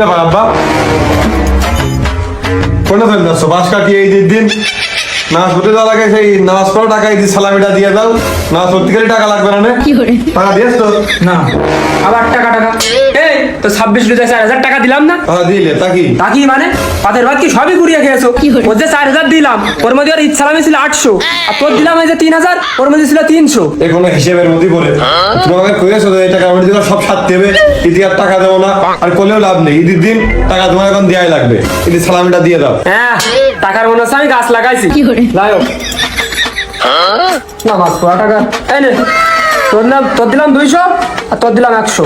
ব্যাপার আব্বা? কোনটা ফেল যাচ্ছ? বাস কাটিয়ে এই দিন নামাজ পড়তে যাওয়া লাগে, সেই নামাজ পড়ো টাকা এই সালামিটা দিয়ে দাও। নামাজ পড়তে গেলে টাকা লাগবে না? টাকা দিয়েছ তো? না, আবার টাকা টাকা। এই তো 26 রুজে 4000 টাকা দিলাম না? দিলে তাকি তাকি মানে পাতের ভাত কি সবই গুড়িয়ে খেয়েছো? ওর যে 4000 দিলাম, ওর মধ্যে ওর ইচ্ছালামি ছিল 800, আর তোর দিলাম এই যে 3000, ওর মধ্যে ছিল 300। এখন হিসেবের মধ্যে পড়ে তুমি আমাকে কইছো এই টাকা আমার দিলে সব সাথে দেবে, ঈদে আর টাকা দেবো না, আর করলেও লাভ নেই। ঈদের দিন টাকা তোমার এখন দেওয়াই লাগবে, ঈদের সালামিটা দিয়ে দাও। হ্যাঁ, টাকার মনে হচ্ছে আমি গাছ লাগাইছি। লাগাও নামাজ পড়া টাকা। এই নে, তোর দিলাম 200 আর তোর দিলাম 100।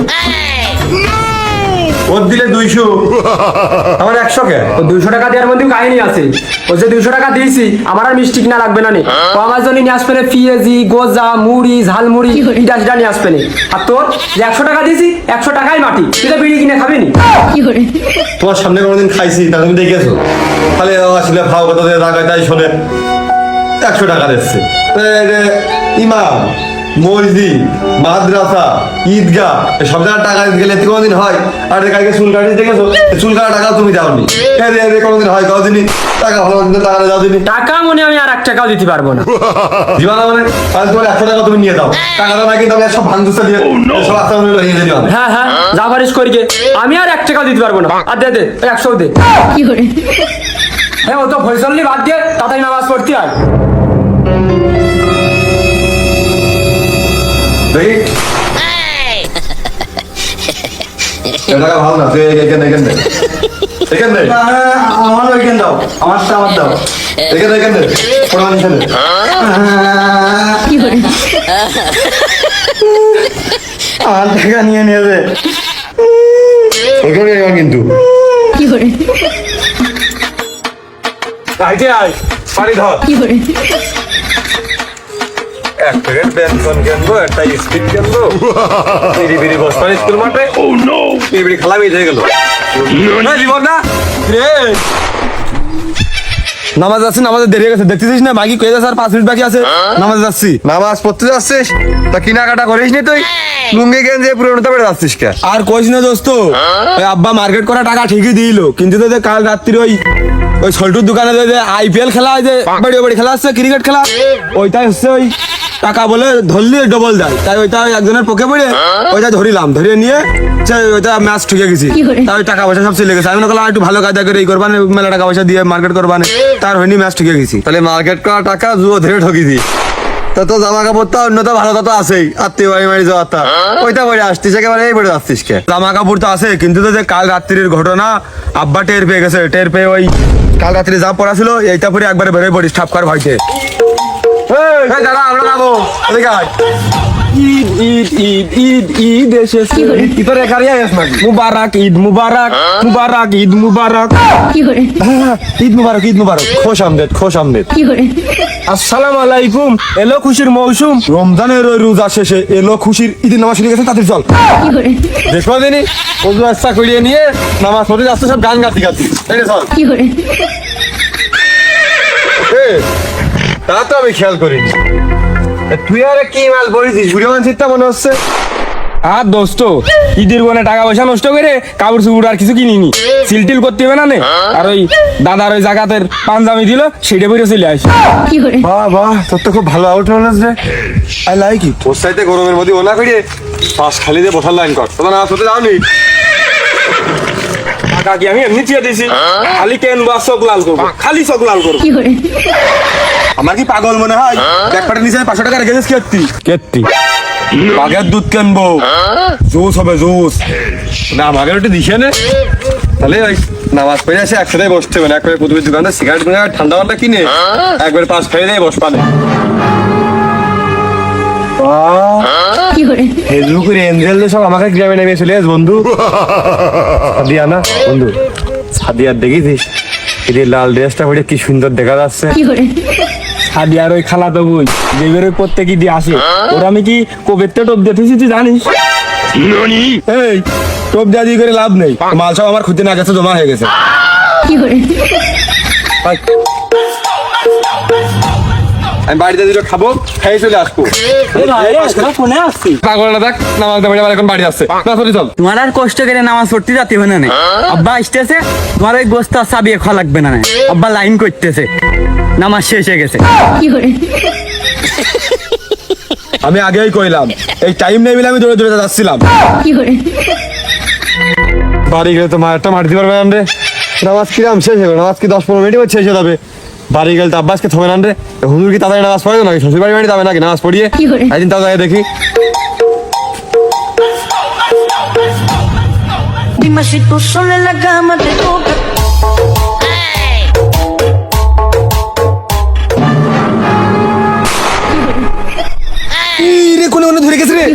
ওর দিলে 200, আমার 100 কে? ও 200 টাকা দেওয়ার মধ্যে কাহিনী আছে। ও যে 200 টাকা দিয়েছি, আমার আর মিষ্টি কিনা লাগবে না নে। ও আমার জন্য নিয়ে আসবে পেঁয়াজি, গোজা, মুড়ি, ঝালমুড়ি, ইটা নিয়ে আসবে। আর তোর যে 100 টাকা দিয়েছি, 100 টাকাই মাটি। তুই তো বিড়ি কিনে খাবি নি? তোমার সামনে কোনোদিন খাইছি তা তুমি দেখেছো? তাহলে আসলে ভাও কথা দিয়ে টাকা তাই শোনে 100 টাকা দিচ্ছে। ইমাম, মসজিদ, মাদ্রাসা, ঈদগাহ সব জায়গায় টাকা দিতে গেলে কোনোদিন হয়? আর কালকে চুল কাটিয়ে দেখেছো? চুল কাটা টাকা তুমি দাওনি, কোনোদিন হয়? কদিনই টাকা ভালো টাকা দাও দিনি। টাকা মনে আমি আর 1 টাকাও দিতে পারবো না। দিবা না মানে? তাহলে তোমার 100 টাকা তুমি নিয়ে দাও। টাকাটা না কিন্তু আমি সব ভাঙচুর দিয়ে সব আস্তে আস্তে নিয়ে দিলাম। হ্যাঁ হ্যাঁ, যা পারিস করি গে। আমি আর 1 টাকাও দিতে পারবো না। আর দে দে, 100 দে। হ্যাঁ, ও তো ফয়সলি বাদ দিয়ে তাড়াতাড়ি নামাজ পড়তে হয়। দেখি টাকা ভালো না, তুই এখানে আমার ওইখানে দাও, আমারটা আমার দাও, এখানে প্রমাণ এখানে। আমার টাকা নিয়ে নিয়েছে ওইখানে কিন্তু আইতে আয় পানি ধর। এক প্যাকেট বেনসন কিনবো, একটা স্পিড কিনবো, বিড়ি বিড়ি বসবার স্কুল মাঠে। বিড়ি বিড়ি খেলা বেঁচে গেল জীবন না রে। নামাজ যাচ্ছি, নামাজের দেরি হয়ে গেছে দেখতেছিস না? বাকি কয়ে যাচ্ছে আর 5 মিনিট বাকি আছে। নামাজ যাচ্ছি। নামাজ পড়তে যাচ্ছিস তা কেনাকাটা করিস নি তুই? লুঙ্গি গেঞ্জি পুরোনো পেরে যাচ্ছিস কে? আর কইস না দোস্ত, ওই আব্বা মার্কেট করা টাকা ঠিকই দিল, কিন্তু তো কাল রাত্রি ওই সল্টুর দোকানে যে IPL খেলা হয়, যে বাড়ি বাড়ি খেলা হচ্ছে ক্রিকেট খেলা, ওইটাই হচ্ছে ওই টাকা বলে ধরলি ডবল দেয়। তাই ওইটা একজনের পকে পড়ে ওইটা ধরিলাম, ধরিয়ে নিয়ে ওইটা ম্যাচ ঠুকে গেছি। তাই ওই টাকা পয়সা সব চলে গেছে। আমি বললাম একটু ভালো কায়দা করে করবানে, মেলা টাকা পয়সা দিয়ে মার্কেট করবানে, তার হয়নি, ম্যাচ ঠুকে গেছি। তাহলে মার্কেট করা টাকা জুয়ো ধরে ঠকিছি। তা তো জামা কাপড়টা অন্য তো ভালো তো আছেই, আত্মীয় বাড়ি মারি যাওয়াটা ওইটা পরে আসতিস, একেবারে এই পরে যাচ্ছিস কে? জামা কাপড় তো আছে, কিন্তু তো যে কাল রাত্রির ঘটনা আব্বা টের পেয়ে গেছে। টের পেয়ে ওই কাল রাত্রি যা পড়া ছিল এইটা পরে একবারে বেরোয় পড়িস ঠাপ কর ভয়তে। দাদা আমরা যাবো, ঈদ ঈদ ঈদ ঈদ ঈদ এসেছে। ঈদের একারই আস নাকি? মুবারক ঈদ মুবারক, মুবারক ঈদ মুবারক, ঈদ মুবারক, ঈদ মুবারক, খোশ আমদেদ, খোশ আমদেদ। আসসালামু আলাইকুম। এলো খুশির মৌসুম, রমজানের ওই রোজা শেষে এলো খুশির ঈদের নামাজ শুরু গেছে। তাদের চল দেখো দিনই ওজু আস্তা করিয়ে নিয়ে নামাজ পড়ে যাচ্ছে, সব গান গাতি গাতি। চল তা তো আমি খেয়াল করিনি। তুই আর কি মাল পড়েছিস? বুড়ি মানসিকটা মনে হচ্ছে। আর দোস্ত, ঈদের বনে টাকা পয়সা নষ্ট করে কাপড় চুপড় আর কিছু কিনিনি, সিলটিল করতে হবে না নে। আর ওই দাদার ওই জায়গাতের পাঞ্জাবি দিল, সেটা পরে চলে আসি। বাহ বাহ, তোর তো খুব ভালো আউট নলেজ রে। I like it. ওর সাইডে গরমের মধ্যে ওনা করিয়ে পাশ খালি দিয়ে বসার লাইন কর। তোর না হতে যাওনি টাকা কি আমি এমনি চেয়ে দিয়েছি? খালি কেন বা চোখ লাল করবো, খালি চোখ লাল করবো। আমার কি পাগল মনে হয়? এক পাটের নিচে 500 টাকা রেখেছিস কেত্তি কেত্তি বাঘের দুধ কিনবো, জুস হবে জুস না, আমাকে একটু দিছে নে। তাহলে ওই নামাজ পড়ে আসে একসাথে বসতে হবে না, একবারে প্রতিদিন দোকানে সিগারেট ঠান্ডা পাল্টা কিনে একবারে পাশ খাইয়ে দিয়ে বসবানে। ফেসবুকের এঞ্জেল সব আমাকে গ্রামে নেমে চলে আস বন্ধু। সাদিয়া না বন্ধু, সাদিয়ার দেখেছিস এই লাল ড্রেসটা পরে কি সুন্দর দেখা যাচ্ছে। সাদিয়ার ওই খালা তো বই যে বের করতে কি দিয়ে আসে, ওর আমি কি কোবেতে টোপ দিতেছি তুই জানিস? এই টোপ দেওয়া দিয়ে করে লাভ নেই, মাল সব আমার খুঁজে না গেছে, জমা হয়ে গেছে। আমি বাড়িতে দুটো খাবো, খেয়ে চলে আসবো। ফোনে আসছি পাগলটা দেখ, নামাজ দাবি আবার এখন বাড়ি আসছে। না চলি চল। তোমার আর কষ্ট করে নামাজ পড়তে যাতে হবে না নে। আব্বা আসতেছে, তোমার ওই গোস্ত আর চাবিয়ে খাওয়া লাগবে না নে। আব্বা লাইন করতেছে, নামাজ শেষ হয়ে গেছে। আমি আগেই কইলাম, এই টাইম নেই বলে আমি দৌড়ে দৌড়ে যাচ্ছিলাম। বাড়ি গেলে তো মারটা মারতে পারবে না রে। নামাজ কিরাম শেষ হবে, নামাজ কি 10-15 মিনিট শেষ হয়ে যাবে। বাড়ি গেলে তো আব্বাসকে থবে না রে। হুজুর কি তাড়াতাড়ি নামাজ পড়ে নাকি? শ্বশুর বাড়ি যাবে নাকি নামাজ পড়িয়ে? একদিন তাও যাই দেখি। Dime si tú sola en la cama te toca. রে কোনে কোনে ধরে গেছে রে।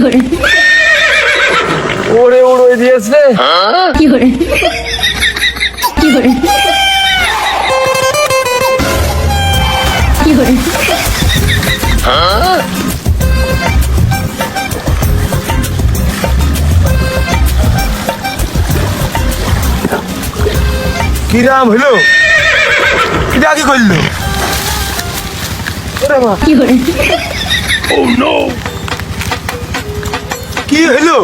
ওরে ওরে দিয়েছে। কিরাম হইলো? এটা আগে করলো। কি হইলো?